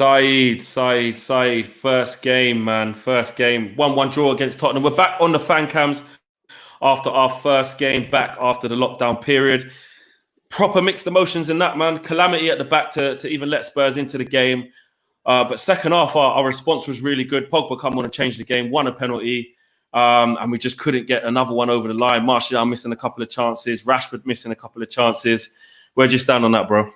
SAEED. First game, man. First game. 1-1 draw against Tottenham. We're back on the FanCams after our first game back after the lockdown period. Proper mixed emotions in that, man. Calamity at the back to even let Spurs into the game. But second half, our response was really good. Pogba come on and changed the game, won a penalty. And we just couldn't get another one over the line. Martial missing a couple of chances. Rashford missing a couple of chances. Where'd you stand on that, bro?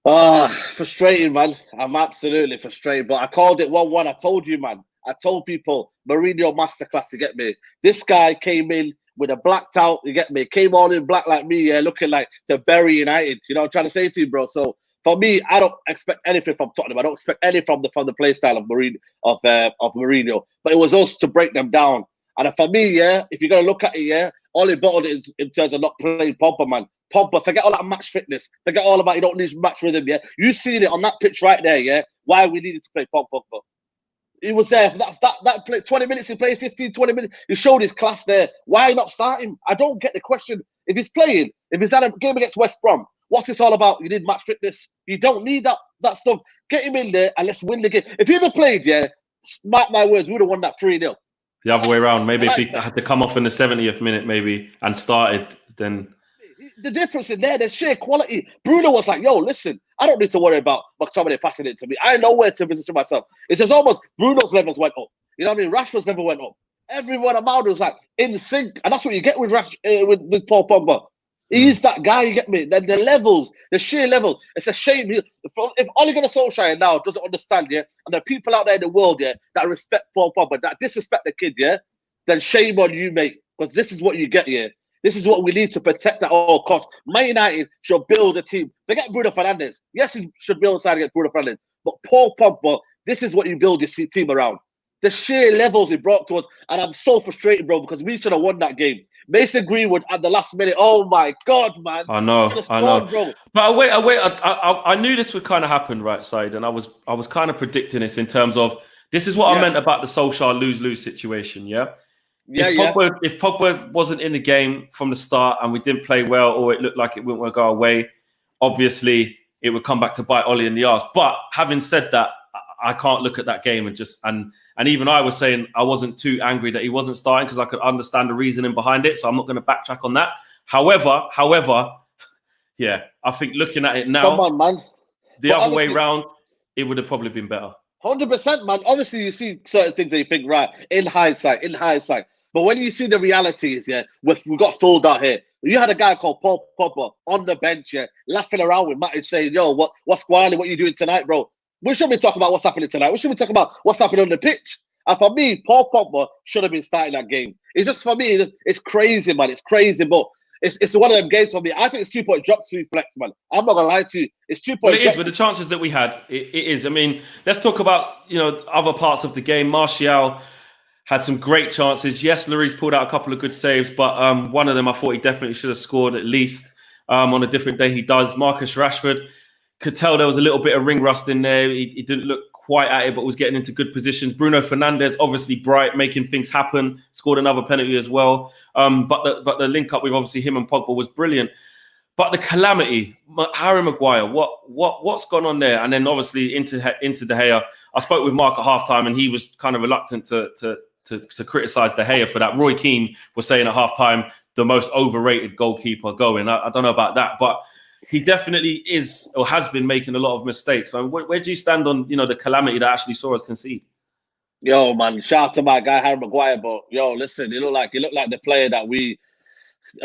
Frustrating, man. I'm absolutely frustrated. But I called it 1-1. I told you, man. I told people, Mourinho masterclass, you get me? This guy came in with a blacked out, you get me? Came all in black like me, yeah, looking like to bury United. You know what I'm trying to say to you, bro? So for me, I don't expect anything from Tottenham. I don't expect anything from the play style of Mourinho. But it was us to break them down. And for me, yeah, if you're gonna look at it, yeah, all it bottled is in terms of not playing Pogba, man. Pogba, forget all that match fitness. Forget all about you don't need match rhythm, yeah. You seen it on that pitch right there, yeah. Why we needed to play Pogba. He was there for that play, 20 minutes, he played 15, 20 minutes. He showed his class there. Why not start him? I don't get the question. If he's playing, if he's had a game against West Brom, what's this all about? You need match fitness. You don't need that stuff. Get him in there and let's win the game. If he'd have played, yeah, mark my words, we would have won that 3-0. The other way around. Maybe if he had to come off in the 70th minute, maybe, and started, then... The difference in there, there's sheer quality. Bruno was like, yo, listen, I don't need to worry about McTominay passing it to me. I know where to position myself. It's just almost Bruno's levels went up. You know what I mean? Rashford's level went up. Everyone around was like in sync. And that's what you get with with Paul Pogba. He's that guy, you get me? The levels, the sheer level. It's a shame. If Ole Gunnar Solskjaer now doesn't understand, yeah, and there are people out there in the world, yeah, that respect Paul Pogba, that disrespect the kid, yeah, then shame on you, mate. Because this is what you get, yeah. This is what we need to protect at all costs. Man United should build a team. Forget Bruno Fernandes. Yes, he should be on the side against Bruno Fernandes. But Paul Pogba, this is what you build your team around. The sheer levels he brought to us. And I'm so frustrated, bro, because we should have won that game. Mason Greenwood at the last minute. Oh, my God, man. I know. Bro. But wait. I knew this would kind of happen, right, Saeed? And I was kind of predicting this in terms of, this is what I meant about the Solskjaer lose-lose situation, yeah? If Pogba wasn't in the game from the start and we didn't play well, or it looked like it wouldn't go away, obviously it would come back to bite Ole in the arse. But having said that, I can't look at that game and even I was saying I wasn't too angry that he wasn't starting because I could understand the reasoning behind it. So I'm not going to backtrack on that. However, yeah, I think looking at it now, come on, man. The other way round, it would have probably been better. 100%, man. Obviously, you see certain things that you think, right, in hindsight. But when you see the realities, yeah, we got fooled out here. You had a guy called Paul Pogba on the bench, yeah, laughing around with Matic saying, yo, what's Squally? What are you doing tonight, bro? We shouldn't be talking about what's happening tonight. We should be talking about what's happening on the pitch. And for me, Paul Pogba should have been starting that game. It's just, for me, it's crazy, man. It's crazy, but it's one of them games for me. I think it's 2-point drops for you, Flex, man. I'm not going to lie to you. It's 2-point well, it is, with the chances that we had. It is. I mean, let's talk about, other parts of the game. Martial had some great chances. Yes, Lloris pulled out a couple of good saves, but one of them I thought he definitely should have scored at least. On a different day he does. Marcus Rashford, could tell there was a little bit of ring rust in there. He didn't look quite at it, but was getting into good positions. Bruno Fernandes, obviously bright, making things happen, scored another penalty as well. But the link up with obviously him and Pogba was brilliant. But the calamity, Harry Maguire, what's gone on there? And then obviously into De Gea. I spoke with Mark at halftime, and he was kind of reluctant to criticise De Gea for that. Roy Keane was saying at halftime, the most overrated goalkeeper going. I don't know about that, but he definitely is or has been making a lot of mistakes. So where do you stand on the calamity that actually saw us concede? Yo, man, shout out to my guy Harry Maguire, but yo, listen, he looked like the player that we.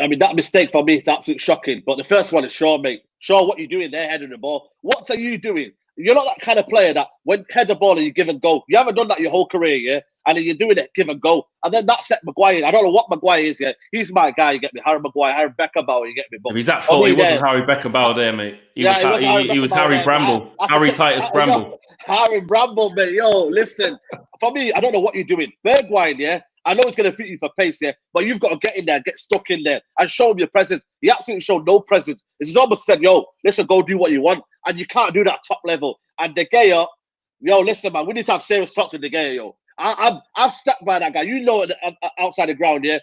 I mean, that mistake for me is absolutely shocking. But the first one is Shaw, mate. Shaw, what you doing there, heading the ball? What are you doing? You're not that kind of player that when head the ball and you give and go. You haven't done that your whole career, yeah? And then you're doing it, give and go. And then that set Maguire. I don't know what Maguire is, yeah? He's my guy, you get me? Harry Maguire, Harry Beckenbauer, you get me? But if he's at fault, he wasn't Harry Beckenbauer there, mate. He was Harry Bramble. Harry Titus Bramble. Harry Bramble, mate. Yo, listen. For me, I don't know what you're doing. Bergwijn, yeah? I know it's going to fit you for pace, yeah, but you've got to get in there, get stuck in there, and show him your presence. He absolutely showed no presence. It's almost said, yo, listen, go do what you want, and you can't do that top level. And De Gea, yo, listen, man, we need to have serious talks with De Gea, yo. I've stuck by that guy. Outside the ground, yeah,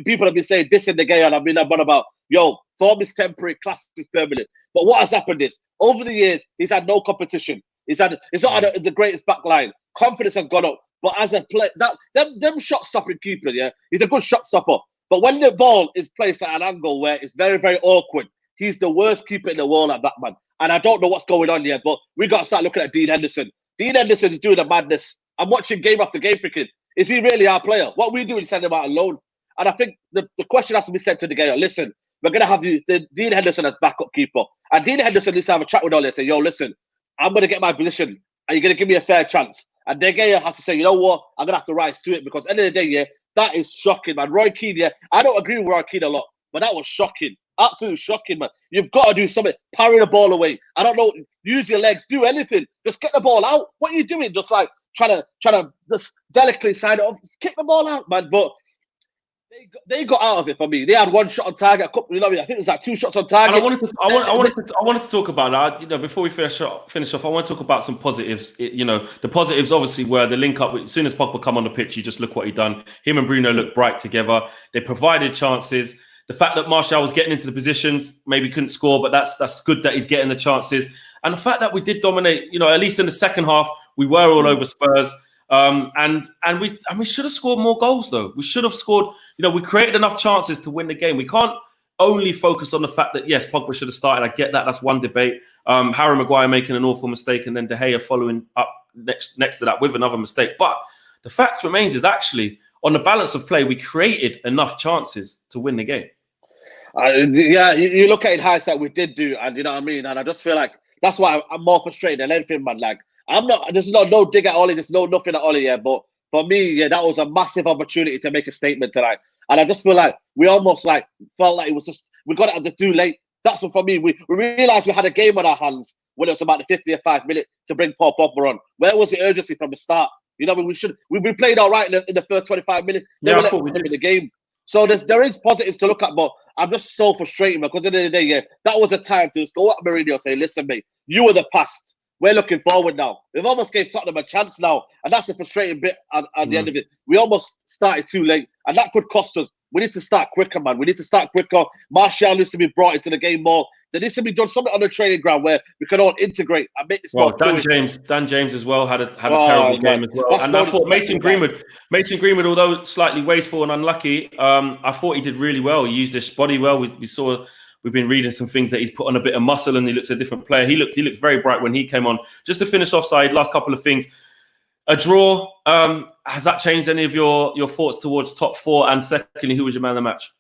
people have been saying this in De Gea, and I've been about, yo, form is temporary, class is permanent. But what has happened is, over the years, he's had no competition. It's not had the greatest back line. Confidence has gone up. But as a play, them shot stopping keeper, yeah, he's a good shot stopper. But when the ball is placed at an angle where it's very, very awkward, he's the worst keeper in the world at that, man. And I don't know what's going on here, but we got to start looking at Dean Henderson. Dean Henderson is doing a madness. I'm watching game after game thinking, is he really our player? What we doing sending him out alone? And I think the question has to be said to the game, listen, we're going to have the Dean Henderson as backup keeper. And Dean Henderson needs to have a chat with Ollie and say, yo, listen, I'm going to get my position. Are you going to give me a fair chance? And De Gea has to say, you know what? I'm going to have to rise to it because at the end of the day, yeah, that is shocking, man. Roy Keane, yeah, I don't agree with Roy Keane a lot, but that was shocking. Absolutely shocking, man. You've got to do something. Parry the ball away. I don't know. Use your legs. Do anything. Just get the ball out. What are you doing? Just like trying to just delicately side it off. Kick the ball out, man. But they got out of it for me. They had one shot on target. I think it was like 2 shots on target. And I wanted to talk about that. You know, before we finish off, I want to talk about some positives. The positives obviously were the link up. As soon as Pogba come on the pitch, you just look what he done. Him and Bruno looked bright together. They provided chances. The fact that Martial was getting into the positions, maybe couldn't score, but that's good that he's getting the chances. And the fact that we did dominate, at least in the second half, we were all over Spurs. And we should have scored more goals though. We should have scored. We created enough chances to win the game. We can't only focus on the fact that yes, Pogba should have started. I get that. That's one debate. Harry Maguire making an awful mistake, and then De Gea following up next to that with another mistake. But the fact remains is actually on the balance of play, we created enough chances to win the game. Yeah, you look at it in hindsight, we did do, and you know what I mean. And I just feel like that's why I'm more frustrated than anything, man. Like I'm not. There's no dig at Ollie. There's nothing at Ollie here. But for me, yeah, that was a massive opportunity to make a statement tonight. And I just feel like we almost felt like it was just we got it at the too late. That's what for me. We realized we had a game on our hands when it was about the 55th minute to bring Paul Pogba on. Where was the urgency from the start? We played all right in the first 25 minutes. Then we let them in the game. So there is positives to look at, but I'm just so frustrated because at the end of the day, yeah, that was a time to just go at Mourinho and say, listen, mate, you were the past. We're looking forward now. We've almost gave Tottenham a chance now, and that's the frustrating bit at the end of it. We almost started too late, and that could cost us. We need to start quicker, man. We need to start quicker. Martial needs to be brought into the game more. There needs to be done something on the training ground where we can all integrate and make this more. Dan James as well had a terrible game as well. And I thought Mason Greenwood, although slightly wasteful and unlucky, I thought he did really well. He used his body well. We've been reading some things that he's put on a bit of muscle and he looks a different player. He looked very bright when he came on. Just to finish offside, last couple of things. A draw, has that changed any of your thoughts towards top four? And secondly, who was your man of the match?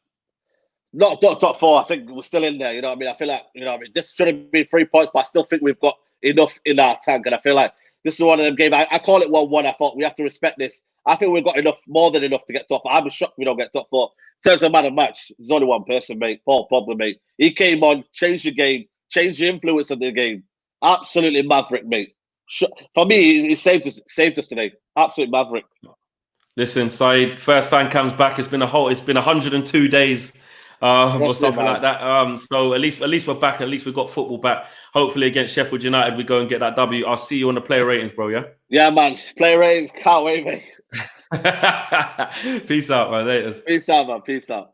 Not top four. I think we're still in there. You know what I mean? I feel like, this shouldn't be 3 points, but I still think we've got enough in our tank. And I feel like this is one of them games. I call it 1-1. I thought we have to respect this. I think we've got enough, more than enough to get top four. I'm shocked we don't get top four. In terms of man of the match, there's only one person, mate. Paul Pogba, mate. He came on, changed the game, changed the influence of the game. Absolutely maverick, mate. For me, he saved us today. Absolute maverick. Listen, SAEED, first FanCam's back. It's been 102 days. Or something like that. So at least we're back. At least we've got football back. Hopefully against Sheffield United, we go and get that W. I'll see you on the player ratings, bro. Yeah. Yeah, man. Player ratings. Can't wait, mate. Peace out, man. Later. Peace out, man. Peace out.